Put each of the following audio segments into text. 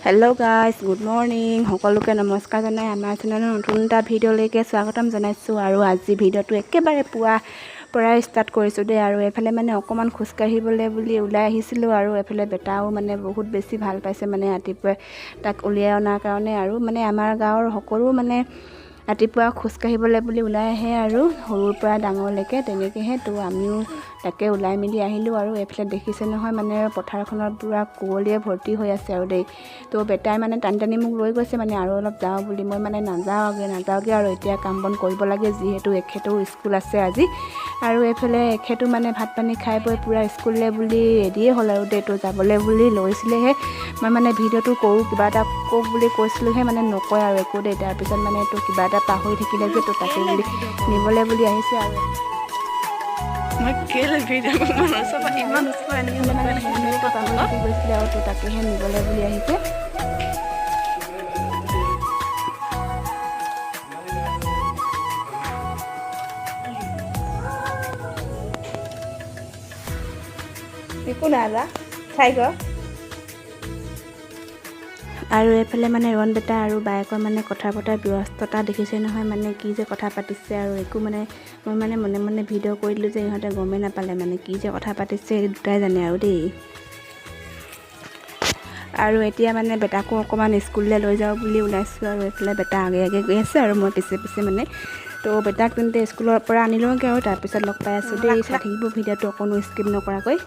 Hello guys good morning সকলোকে নমস্কাৰ জনাই আমাৰ চেনেলৰ নতুন এটা ভিডিঅ'লৈকে স্বাগতম জনাইছোঁ আৰু আজি ভিডিঅ'টো একেবাৰে পৰাই ষ্টাৰ্ট কৰিছোঁ দেই আৰু এফালে মানে অকমান খোজ কাঢ়িবলৈ বুলি ওলাই আহিছিলোঁ আৰু এফালে বেটাও মানে বহুত বেছি ভাল পাইছে মানে ৰাতিপুৱা তাক উলিয়াই অনাৰ কাৰণে আৰু মানে আমাৰ গাঁৱৰ সকলো মানে ৰাতিপুৱা খোজ কাঢ়িবলৈ বুলি ওলাই আহে আৰু সৰুৰ পৰা ডাঙৰলৈকে তেনেকৈহে তো আমিও তাকে ওলাই মেলি আহিলোঁ আৰু এফালে দেখিছে নহয় মানে পথাৰখনৰ পুৰা কুঁৱলীয়ে ভৰ্তি হৈ আছে আৰু দেই তো বেটাই মানে টানি মোক লৈ গৈছে মানে আৰু অলপ যাওঁ বুলি মই মানে নাযাওঁগৈ আৰু এতিয়া কাম বন কৰিব লাগে যিহেতু এখেতৰ স্কুল আছে আজি আৰু এইফালে এখেতো মানে ভাত পানী খাই বৈ পুৰা স্কুললৈ বুলি ৰেডিয়ে হ'ল আৰু দেই তো যাবলৈ বুলি লৈছিলেহে মই মানে ভিডিঅ'টো কৰোঁ কিবা এটা কওক বুলি কৈছিলোঁহে মানে নকয় আৰু একো দেই তাৰপিছত মানে তো কিবা এটা পাহৰি থাকিলে যে তো তাকে বুলি নিবলৈ বুলি আহিছে আৰু মই কেলে ভিডিঅ' চব ইমান মানে হেলমেটটো পাহৰি থাকি গৈছিলে আৰু তো তাকেহে নিবলৈ বুলি আহিছে একো নালা চাই গ আৰু এইফালে মানে ৰণ বেটা আৰু বায়েকৰ মানে কথা পতাৰ ব্যস্ততা দেখিছে নহয় মানে কি যে কথা পাতিছে আৰু একো মানে মই মানে মনে মনে ভিডিঅ' কৰি দিলোঁ যে ইহঁতে গমেই নাপালে মানে কি যে কথা পাতিছে এই দুটাই জানে আৰু দেই আৰু এতিয়া মানে বেটাকো অকণমান স্কুললৈ লৈ যাওঁ বুলি ওলাইছোঁ আৰু এইফালে বেটা আগে গৈ আছে আৰু মই পিছে মানে তো বেটাক তেন্তে স্কুলৰ পৰা আনি লওঁগৈ আৰু তাৰপিছত লগ পাই আছোঁ দেই চাই থাকিব ভিডিঅ'টো অকণো স্কিপ নকৰাকৈ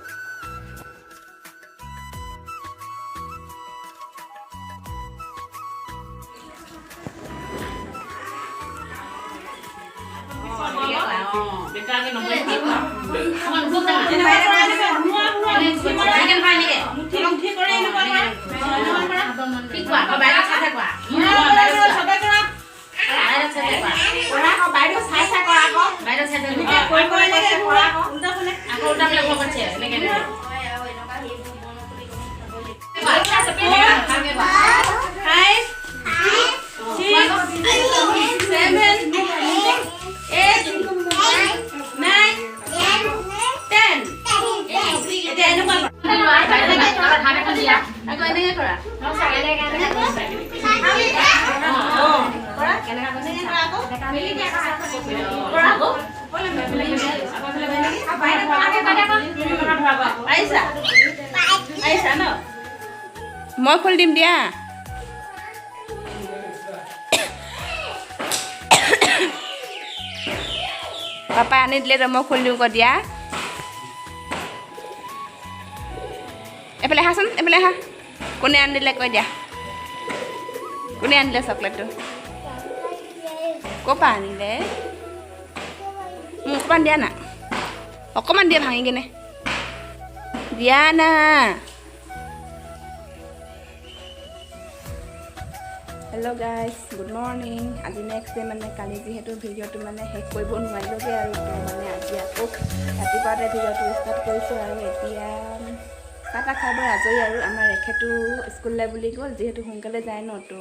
মই খুলি দিম দিয়া পাপা আনি দিলে তো মই খুলি দিওঁ আকৌ দিয়া এইফালে আহাচোন এইফালে আহা কোনে আনি দিলে কৈ দিয়া কোনে আনিলে চকলেটটো ক'ৰ পৰা আনিলে মোক অকণমান দিয়া না অকণমান দিয়া ভাঙি কিনে দিয়া না হেল্ল' গাইজ গুড মৰ্ণিং আজি নেক্সট ডে মানে কালি যিহেতু ভিডিঅ'টো মানে শেষ কৰিব নোৱাৰিলোগৈ আৰু মানে আজি আকৌ ৰাতিপুৱাতে ভিডিঅ'টো ষ্টাৰ্ট কৰিছোঁ আৰু এতিয়া চাহ খাই বৈ আজৰি আৰু আমাৰ এখেতো স্কুললৈ বুলি গ'ল যিহেতু সোনকালে যায় ন তো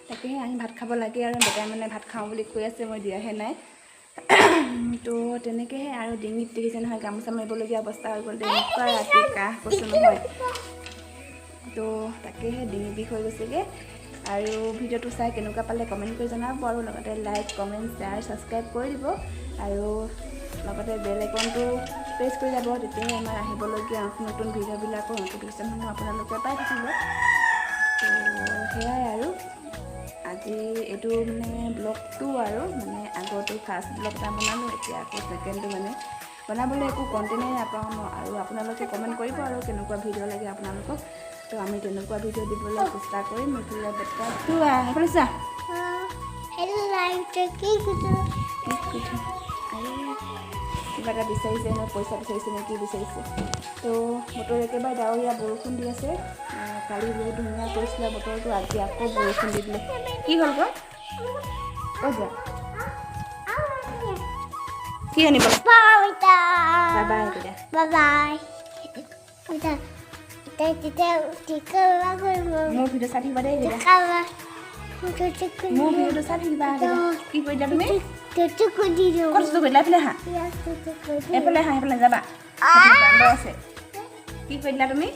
তাকেহে আমি ভাত খাব লাগে আৰু বেটাই মানে ভাত খাওঁ বুলি কৈ আছে মই দিয়াহে নাই তো তেনেকৈহে আৰু ডিঙিত দেখিছে নহয় গামোচা মাৰিবলগীয়া অৱস্থা হৈ গ'ল এনেকুৱা ৰাতি কাহ কৈছোঁ নহয় তো তাকেহে ডিঙি বিষ হৈ গৈছেগৈ আৰু ভিডিঅ'টো চাই কেনেকুৱা পালে কমেণ্ট কৰি জনাব আৰু লগতে লাইক কমেণ্ট শ্বেয়াৰ ছাবস্ক্ৰাইব কৰি দিব আৰু লগতে বেল আইকনটো প্ৰেছ কৰি যাব তেতিয়াহে আমাৰ আহিবলগীয়া নতুন ভিডিঅ'বিলাকৰ ন'টিফিকেশ্যনসমূহ আপোনালোকে পাই থাকিব তো সেয়াই আৰু আজি এইটো মানে ব্লগটো আৰু মানে আগতো ফাৰ্ষ্ট ব্লগ এটা বনালোঁ এতিয়া আকৌ ছেকেণ্ডটো মানে বনাবলৈ একো কণ্টেণ্টেই নাপাওঁ ন আৰু আপোনালোকে কমেণ্ট কৰিব আৰু কেনেকুৱা ভিডিঅ' লাগে আপোনালোকক তো আমি তেনেকুৱা ভিডিঅ' দিবলৈ চেষ্টা কৰিম এইফালে বেটাটো সেইফালে চা কিবা এটা বিচাৰিছে নহয় পইচা বিচাৰিছে নে কি বিচাৰিছে তো বতৰ একেবাৰে ডাৱৰীয়া বৰষুণ দি আছে কালি বহুত ধুনীয়া কৰিছিলে বতৰটো আজি আকৌ বৰষুণ দি দিলে কি হ'ল গৈ কৈ যা কি আনিব বাই বাই মোৰ ভিডিঅ' চাই থাকিবা দেই মোৰ ভিডিঅ'টো চাই থাকিবা কি কৰিলা তুমি কষ্ট কৰিলা এইফালে হা এইফালে যাবা বান্দৰ আছে কি কৰিলা তুমি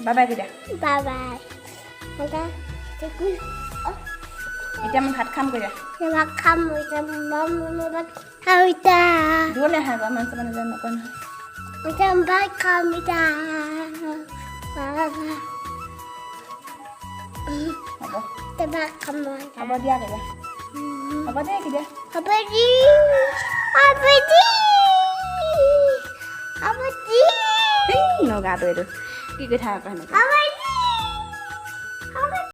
বাই বাই কিটা Bye bye. Kita cikgu. এতিয়া মই ভাত খাম কইয়া Terima kasih sama mama Kawita. দূৰলৈ আহা গৈ মাংস মানে নকয় নহয় Sampai Kawita. হ'ব Terima kasih. হ'ব দিয়া কইয়া হ'ব দে কিটা Apa di? Apa di? Apa di? নগাটো এইটো কি কথা আকৌ সেনেকৈ Apa